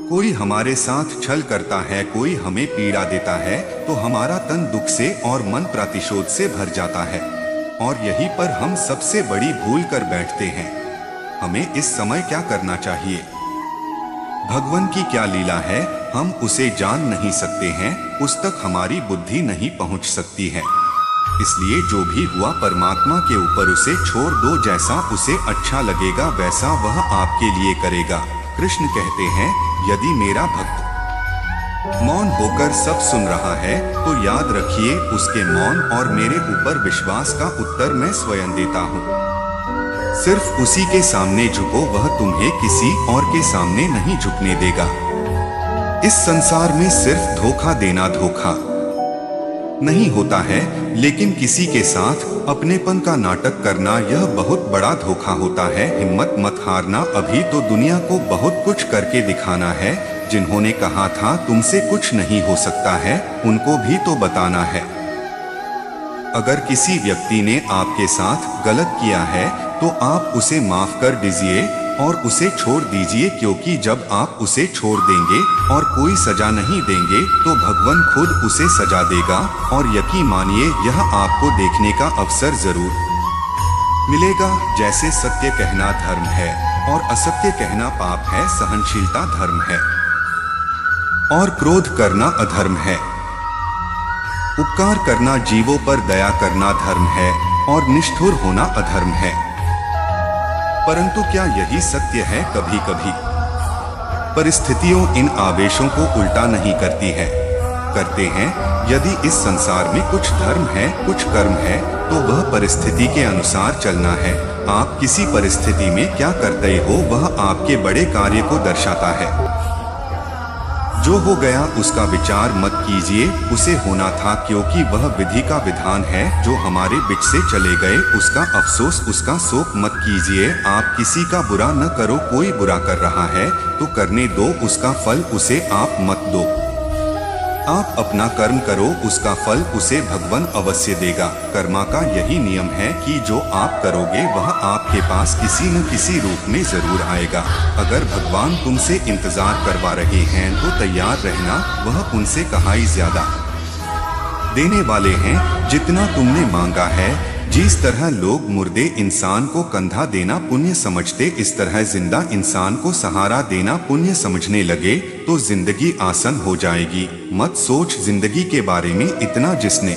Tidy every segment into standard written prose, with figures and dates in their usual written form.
कोई हमारे साथ छल करता है, कोई हमें पीड़ा देता है, तो हमारा तन दुख से और मन प्रतिशोध से भर जाता है। और यहीं पर हम सबसे बड़ी भूल कर बैठते हैं। हमें इस समय क्या करना चाहिए? भगवान की क्या लीला है, हम उसे जान नहीं सकते हैं, उस तक हमारी बुद्धि नहीं पहुंच सकती है। इसलिए जो भी हुआ परमात्मा के ऊपर उसे छोड़ दो, जैसा उसे अच्छा लगेगा वैसा वह आपके लिए करेगा। कृष्ण कहते हैं, यदि मेरा भक्त मौन होकर सब सुन रहा है तो याद रखिए उसके मौन और मेरे ऊपर विश्वास का उत्तर मैं स्वयं देता हूँ। सिर्फ उसी के सामने झुको, वह तुम्हें किसी और के सामने नहीं झुकने देगा। इस संसार में सिर्फ धोखा देना धोखा नहीं होता है, लेकिन किसी के साथ अपनेपन का नाटक करना यह बहुत बड़ा धोखा होता है। हिम्मत मत हारना, अभी तो दुनिया को बहुत कुछ करके दिखाना है। जिन्होंने कहा था तुमसे कुछ नहीं हो सकता है, उनको भी तो बताना है। अगर किसी व्यक्ति ने आपके साथ गलत किया है तो आप उसे माफ कर दीजिए और उसे छोड़ दीजिए, क्योंकि जब आप उसे छोड़ देंगे और कोई सजा नहीं देंगे तो भगवान खुद उसे सजा देगा। और यकीन मानिए यह आपको देखने का अवसर जरूर मिलेगा। जैसे सत्य कहना धर्म है और असत्य कहना पाप है, सहनशीलता धर्म है और क्रोध करना अधर्म है। उपकार करना, जीवों पर दया करना धर्म है और निष्ठुर होना अधर्म है। परंतु क्या यही सत्य है? कभी कभी परिस्थितियों इन आवेशों को उल्टा नहीं करती है, करते हैं। यदि इस संसार में कुछ धर्म है, कुछ कर्म है, तो वह परिस्थिति के अनुसार चलना है। आप किसी परिस्थिति में क्या करते हो वह आपके बड़े कार्य को दर्शाता है। जो हो गया उसका विचार मत कीजिए, उसे होना था, क्योंकि वह विधि का विधान है। जो हमारे बीच से चले गए उसका अफसोस, उसका शोक मत कीजिए। आप किसी का बुरा न करो, कोई बुरा कर रहा है तो करने दो, उसका फल उसे आप मत दो। आप अपना कर्म करो, उसका फल उसे भगवान अवश्य देगा। कर्मा का यही नियम है कि जो आप करोगे वह आपके पास किसी न किसी रूप में जरूर आएगा। अगर भगवान तुमसे इंतजार करवा रहे हैं तो तैयार रहना, वह उनसे कहीं ज्यादा देने वाले हैं जितना तुमने मांगा है। जिस तरह लोग मुर्दे इंसान को कंधा देना पुण्य समझते, इस तरह जिंदा इंसान को सहारा देना पुण्य समझने लगे तो जिंदगी आसान हो जाएगी। मत सोच जिंदगी के बारे में इतना, जिसने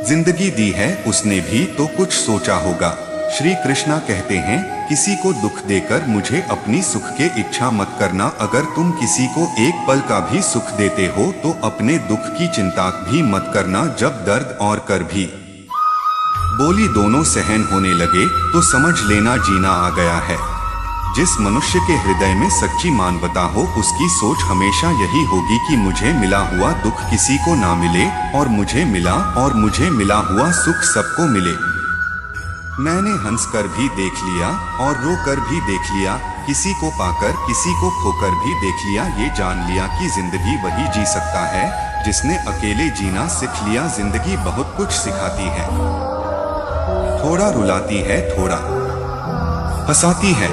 जिंदगी दी है उसने भी तो कुछ सोचा होगा। श्री कृष्णा कहते हैं, किसी को दुख देकर मुझे अपनी सुख के इच्छा मत करना। अगर तुम किसी को एक पल का भी सुख देते हो तो अपने दुख की चिंता भी मत करना। जब दर्द और कर भी बोली दोनों सहन होने लगे तो समझ लेना जीना आ गया है। जिस मनुष्य के हृदय में सच्ची मानवता हो उसकी सोच हमेशा यही होगी कि मुझे मिला हुआ दुख किसी को ना मिले और मुझे मिला हुआ सुख सबको मिले। मैंने हंसकर भी देख लिया और रोकर भी देख लिया, किसी को पाकर किसी को खोकर भी देख लिया। ये जान लिया कि जिंदगी वही जी सकता है जिसने अकेले जीना सीख लिया। जिंदगी बहुत कुछ सिखाती है, थोड़ा रुलाती है, थोड़ा हंसाती है।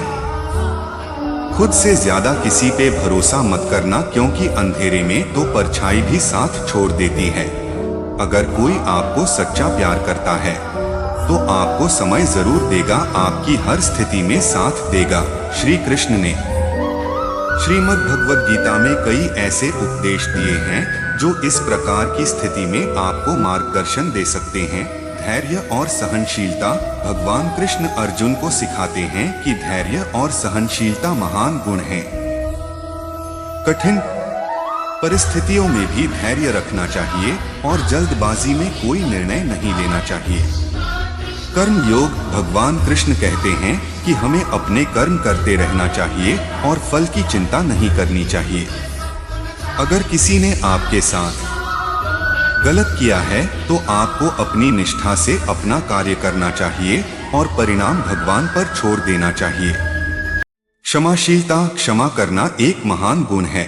खुद से ज्यादा किसी पे भरोसा मत करना, क्योंकि अंधेरे में तो परछाई भी साथ छोड़ देती है। अगर कोई आपको सच्चा प्यार करता है तो आपको समय जरूर देगा, आपकी हर स्थिति में साथ देगा। श्री कृष्ण ने श्रीमद् भगवद गीता में कई ऐसे उपदेश दिए हैं जो इस प्रकार की स्थिति में आपको मार्गदर्शन दे सकते हैं। धैर्य और सहनशीलता, भगवान कृष्ण अर्जुन को सिखाते हैं कि धैर्य और सहनशीलता महान गुण हैं। कठिन परिस्थितियों में भी धैर्य रखना चाहिए और जल्दबाजी में कोई निर्णय नहीं लेना चाहिए। कर्म योग, भगवान कृष्ण कहते हैं कि हमें अपने कर्म करते रहना चाहिए और फल की चिंता नहीं करनी चाहिए। अगर किसी ने आपके साथ गलत किया है तो आपको अपनी निष्ठा से अपना कार्य करना चाहिए और परिणाम भगवान पर छोड़ देना चाहिए। क्षमाशीलता, क्षमा करना एक महान गुण है।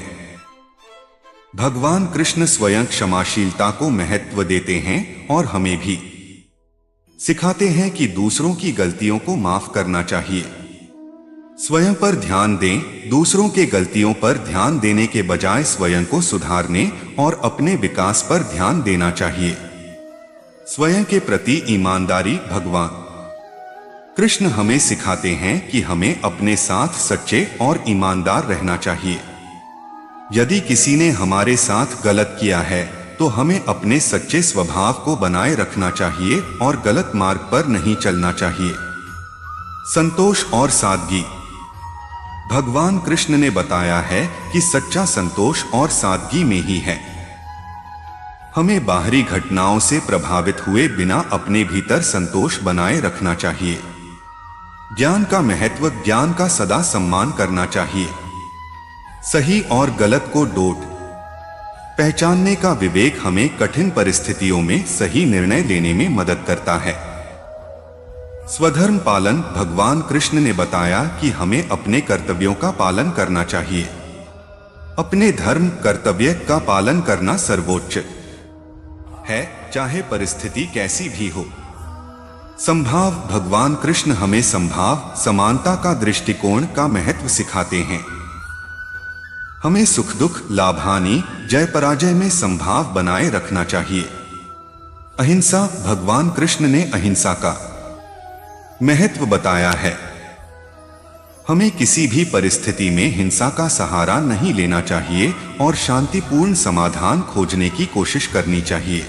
भगवान कृष्ण स्वयं क्षमाशीलता को महत्व देते हैं और हमें भी। सिखाते हैं कि दूसरों की गलतियों को माफ करना चाहिए। स्वयं पर ध्यान दें, दूसरों के गलतियों पर ध्यान देने के बजाय स्वयं को सुधारने और अपने विकास पर ध्यान देना चाहिए। स्वयं के प्रति ईमानदारी। भगवान कृष्ण हमें सिखाते हैं कि हमें अपने साथ सच्चे और ईमानदार रहना चाहिए। यदि किसी ने हमारे साथ गलत किया है तो हमें अपने सच्चे स्वभाव को बनाए रखना चाहिए और गलत मार्ग पर नहीं चलना चाहिए। संतोष और सादगी। भगवान कृष्ण ने बताया है कि सच्चा संतोष और सादगी में ही है। हमें बाहरी घटनाओं से प्रभावित हुए बिना अपने भीतर संतोष बनाए रखना चाहिए। ज्ञान का महत्व। ज्ञान का सदा सम्मान करना चाहिए। सही और गलत को डोट पहचानने का विवेक हमें कठिन परिस्थितियों में सही निर्णय लेने में मदद करता है। स्वधर्म पालन। भगवान कृष्ण ने बताया कि हमें अपने कर्तव्यों का पालन करना चाहिए। अपने धर्म कर्तव्य का पालन करना सर्वोच्च है, चाहे परिस्थिति कैसी भी हो। संभाव। भगवान कृष्ण हमें संभाव समानता का दृष्टिकोण का महत्व सिखाते हैं। हमें सुख दुख, लाभ हानि, जय पराजय में संभाव बनाए रखना चाहिए। अहिंसा। भगवान कृष्ण ने अहिंसा का महत्व बताया है। हमें किसी भी परिस्थिति में हिंसा का सहारा नहीं लेना चाहिए और शांतिपूर्ण समाधान खोजने की कोशिश करनी चाहिए।